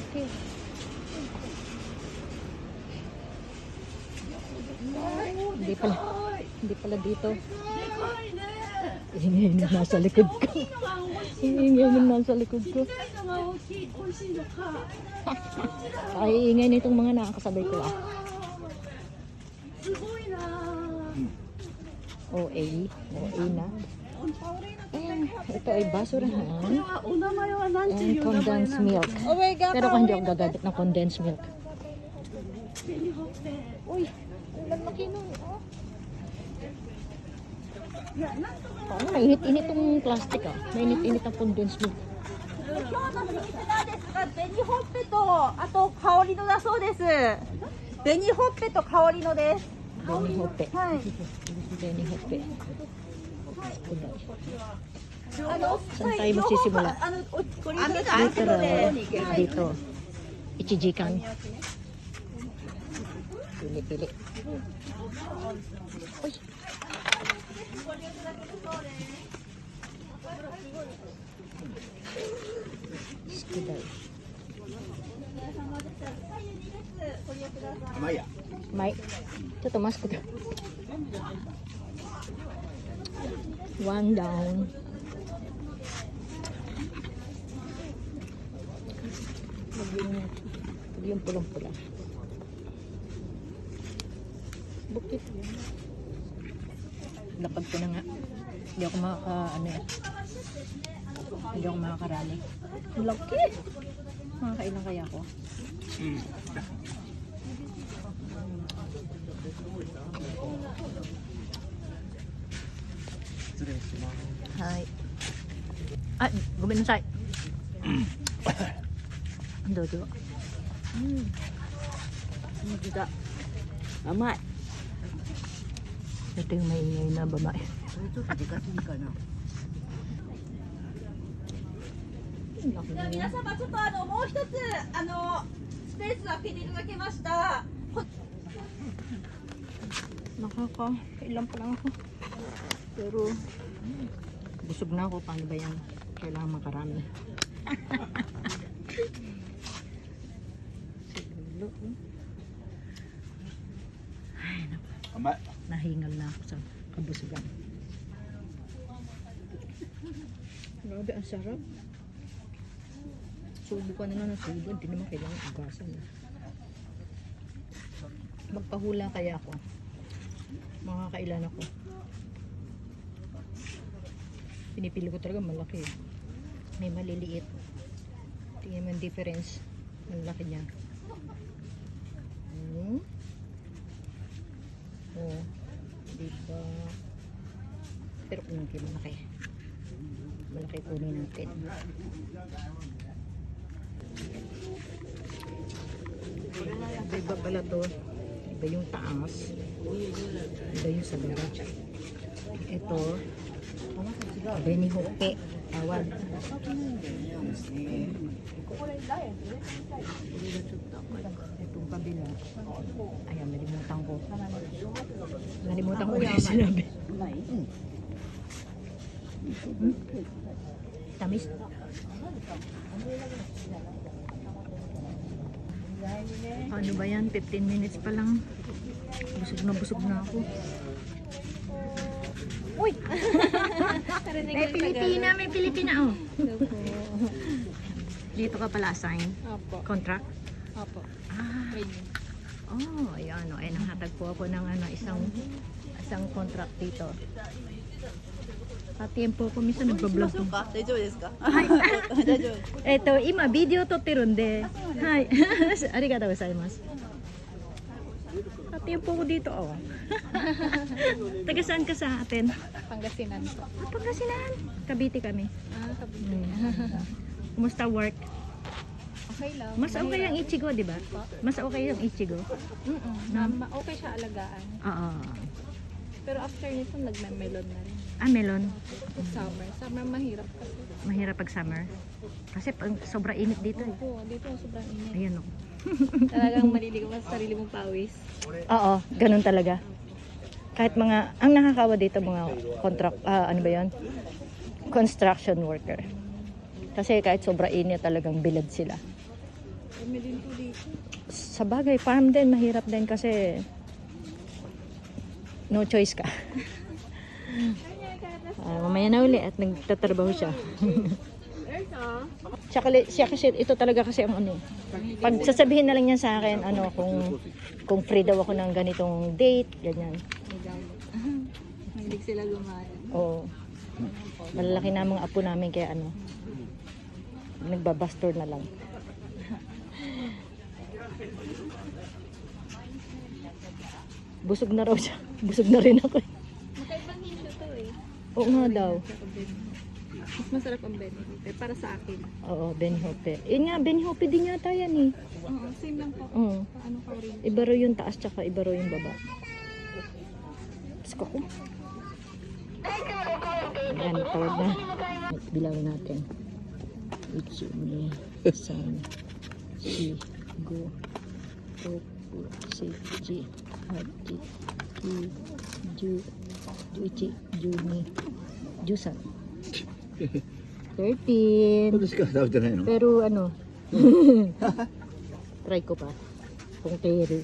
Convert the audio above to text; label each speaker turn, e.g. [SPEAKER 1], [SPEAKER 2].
[SPEAKER 1] Okay. Hindi pala dito. Ingay na nasa likod ko. Ingay na nasa likod ko. Ay, ingay na itong mga nakakasabay ko ah. OA na. Ayan, ito ay basurahan. And condensed milk. Pero kung hindi ako gagamit ng condensed milk. Uy, ang laki nun. Oh. Parang mainit-init itong plastic ah. Mainit-init ang condensed milk.
[SPEAKER 2] 今日のスイーツなんですが、紅ほっぺとあと香りのだそうです。紅ほっぺと香りのです。
[SPEAKER 1] Benny Hoppe.
[SPEAKER 2] はい。
[SPEAKER 1] Benny Hoppe.
[SPEAKER 2] Saan
[SPEAKER 1] Saan tayo magsisimula? Dito. Ichijikan. Pili-pili. Uy. Skudai.
[SPEAKER 3] 甘いや。
[SPEAKER 1] Mai. ちょっとマスクだ。One down. Yung pulang-pula. Bukit. Lapag ko na nga. Hindi ako hindi ako makakarali. Laki! Makakailan kaya ako? Hi. Ah, gomenasai. Dojo.
[SPEAKER 2] Tidak. Amai.
[SPEAKER 1] Ito yung maingay na babae.
[SPEAKER 2] Ito dekat ka na. 皆様ちょっともう一つスペースを空けていただけました。
[SPEAKER 1] Nakakailan pa lang ako. Pero busog na ako. Paano ba yan? Kailangan makarami. Siguro. Ay, naku.
[SPEAKER 3] 甘い。
[SPEAKER 1] Nahingal na ako sa kabusugan. Grabe, ang sarap. Subo ka na lang ng subo. Hindi naman kailangan ugasan. Magpahula kaya ako. Makakailan ako. Pinipili ko talaga malaki. May maliliit. Tingnan mo yung difference. Malaki niya. Oh. Diba? Pero kung malaki. Malaki kunin natin. Iba pala to. Iba yung taas. Iba yung sa baba. Ito. Benny Hoppe. Tawad. Itong kabila. Ayan, nalimutan ko. Nalimutan ko yung sinabi. Tamis. Ano ba yan? 15 minutes pa lang. Busog na ako. Uy! May Pilipina oh. Dito ka pala assign?
[SPEAKER 4] Opo.
[SPEAKER 1] Contract?
[SPEAKER 4] Opo.
[SPEAKER 1] Ah. Oh, ayan oh. Ay, nakahatag po ako ng isang contract dito. At tiempo ko minsan nagbablog to.
[SPEAKER 2] 大丈夫ですか？
[SPEAKER 1] Eto, ima video 撮ってるんで。はい。ありがとうございます。At tiempo ko dito oh. Taga saan ka sa atin?
[SPEAKER 4] Pangasinan po.
[SPEAKER 1] Ah, Pangasinan. Cavite kami.
[SPEAKER 4] Kabiti.
[SPEAKER 1] Kumusta work?
[SPEAKER 4] Okay lang.
[SPEAKER 1] Mas okay ang Ichigo, di ba? Mas okay ang Ichigo.
[SPEAKER 4] Okay siya alagaan.
[SPEAKER 1] Oo.
[SPEAKER 4] Pero after nito, nagme-melon na rin.
[SPEAKER 1] Ah, melon.
[SPEAKER 4] Summer. Summer mahirap kasi.
[SPEAKER 1] Mahirap pag summer. Kasi pag sobra init dito eh.
[SPEAKER 4] Oo, dito sobrang init.
[SPEAKER 1] Ayan o.
[SPEAKER 4] Talagang maliligaw ka sa sarili mong pawis.
[SPEAKER 1] Oo, ganun talaga. Kahit mga, ang nakakawa dito mga contract, ano ba yun? Construction worker. Kasi kahit sobra init talagang bilad sila.
[SPEAKER 4] Kami din po dito.
[SPEAKER 1] Sa bagay, farm din, mahirap din kasi no choice ka. Mamaya na uli at nagtatrabaho siya. siya kasi ito talaga kasi ang ano. Pag sasabihin na lang niya sa akin ano kung free daw ako ng ganitong date, ganyan.
[SPEAKER 4] Hindi sila gumana.
[SPEAKER 1] Oo. Malalaki na mga apo namin kaya ano. Nagbabastor na lang. Busog na raw siya. Busog na rin ako.
[SPEAKER 4] Makaibang nisyo to eh.
[SPEAKER 1] Oo nga daw.
[SPEAKER 4] Mas masarap ang Benny para sa akin.
[SPEAKER 1] Oo, Benhope. Nga, Benhope din yata yan eh.
[SPEAKER 4] Oo, same lang po.
[SPEAKER 1] Oo.
[SPEAKER 4] Paano ka rin?
[SPEAKER 1] Iba raw yung taas tsaka iba raw yung baba. Gusto ko. Ayan, tawag na. Bilang natin. Utsumi, san, shi, go, toku, seiji, hachi, ki, ju, juichi, juni, jusan. 13.
[SPEAKER 3] 今年から食べてないの
[SPEAKER 1] Pero ano, try ko pa. Kung kere.